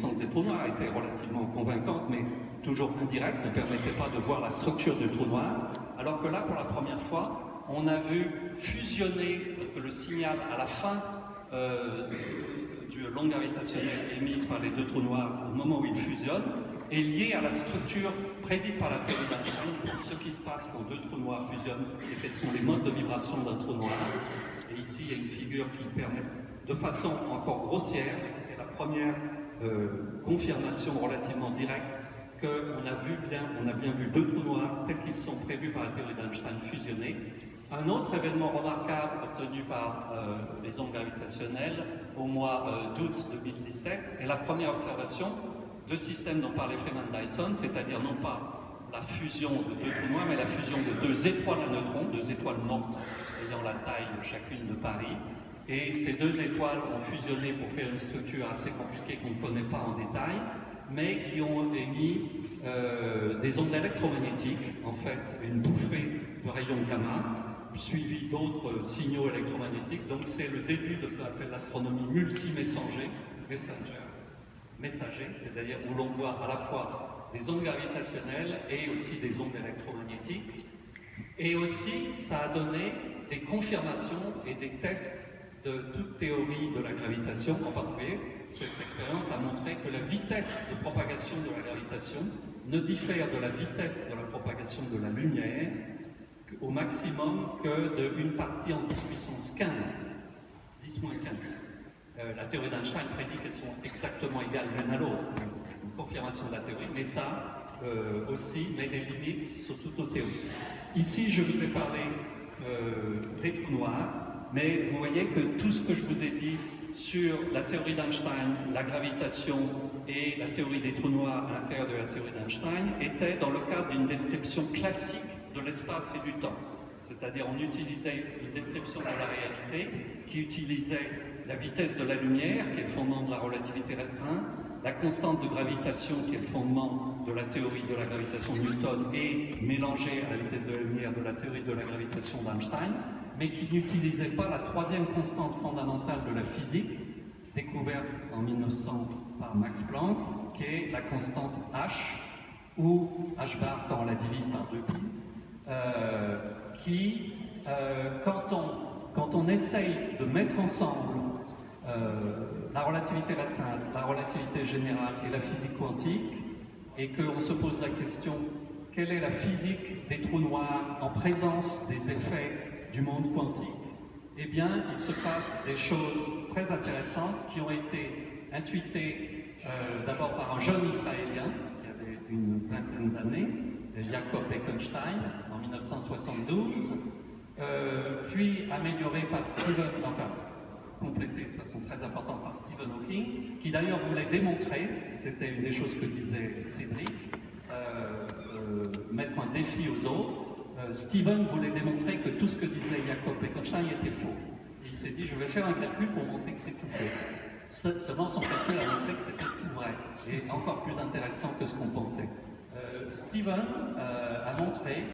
l'existence des trous noirs était relativement convaincante, mais toujours indirecte, ne permettait pas de voir la structure du trou noir, alors que là, pour la première fois, on a vu fusionner, parce que le signal à la fin du l'onde gravitationnelle émise par les deux trous noirs au moment où ils fusionnent est lié à la structure prédite par la théorie d'Einstein pour ce qui se passe quand deux trous noirs fusionnent et quels sont les modes de vibration d'un trou noir. Et ici, il y a une figure qui permet, de façon encore grossière, c'est la première confirmation relativement directe qu'on a bien vu deux trous noirs tels qu'ils sont prévus par la théorie d'Einstein fusionner. Un autre événement remarquable obtenu par les ondes gravitationnelles au mois d'août 2017 est la première observation de systèmes dont parlait Freeman Dyson, c'est-à-dire non pas la fusion de deux trous noirs, mais la fusion de deux étoiles à neutrons, deux étoiles mortes ayant la taille chacune de Paris. Et ces deux étoiles ont fusionné pour faire une structure assez compliquée qu'on ne connaît pas en détail, mais qui ont émis des ondes électromagnétiques, en fait, une bouffée de rayons gamma, suivi d'autres signaux électromagnétiques. Donc c'est le début de ce qu'on appelle l'astronomie multimessager, messager, c'est-à-dire où l'on voit à la fois des ondes gravitationnelles et aussi des ondes électromagnétiques. Et aussi, ça a donné des confirmations et des tests de toute théorie de la gravitation. En particulier, cette expérience a montré que la vitesse de propagation de la gravitation ne diffère de la vitesse de la propagation de la lumière au maximum que d'une partie en 10 puissance 15, 10 moins 15. La théorie d'Einstein prédit qu'elles sont exactement égales l'une à l'autre. C'est une confirmation de la théorie, mais ça aussi met des limites sur toutes nos théories. Ici, je vous ai parlé des trous noirs, mais vous voyez que tout ce que je vous ai dit sur la théorie d'Einstein, la gravitation et la théorie des trous noirs à l'intérieur de la théorie d'Einstein était dans le cadre d'une description classique de l'espace et du temps. C'est-à-dire on utilisait une description de la réalité qui utilisait la vitesse de la lumière, qui est le fondement de la relativité restreinte, la constante de gravitation, qui est le fondement de la théorie de la gravitation de Newton, et mélangée à la vitesse de la lumière de la théorie de la gravitation d'Einstein, mais qui n'utilisait pas la troisième constante fondamentale de la physique, découverte en 1900 par Max Planck, qui est la constante H, ou H bar quand on la divise par 2pi, quand on essaye de mettre ensemble la relativité restreinte, la relativité générale et la physique quantique, et qu'on se pose la question, quelle est la physique des trous noirs en présence des effets du monde quantique? Eh bien, il se passe des choses très intéressantes qui ont été intuitées d'abord par un jeune Israélien, qui avait une vingtaine d'années, Jacob Bekenstein, en 1972, puis amélioré par complété de façon très importante par Stephen Hawking, qui d'ailleurs voulait démontrer, c'était une des choses que disait Cédric, mettre un défi aux autres. Stephen voulait démontrer que tout ce que disait Jacob Bekenstein était faux. Il s'est dit, je vais faire un calcul pour montrer que c'est tout faux. Seulement son calcul a montré que c'était tout vrai, et encore plus intéressant que ce qu'on pensait. Stephen a montré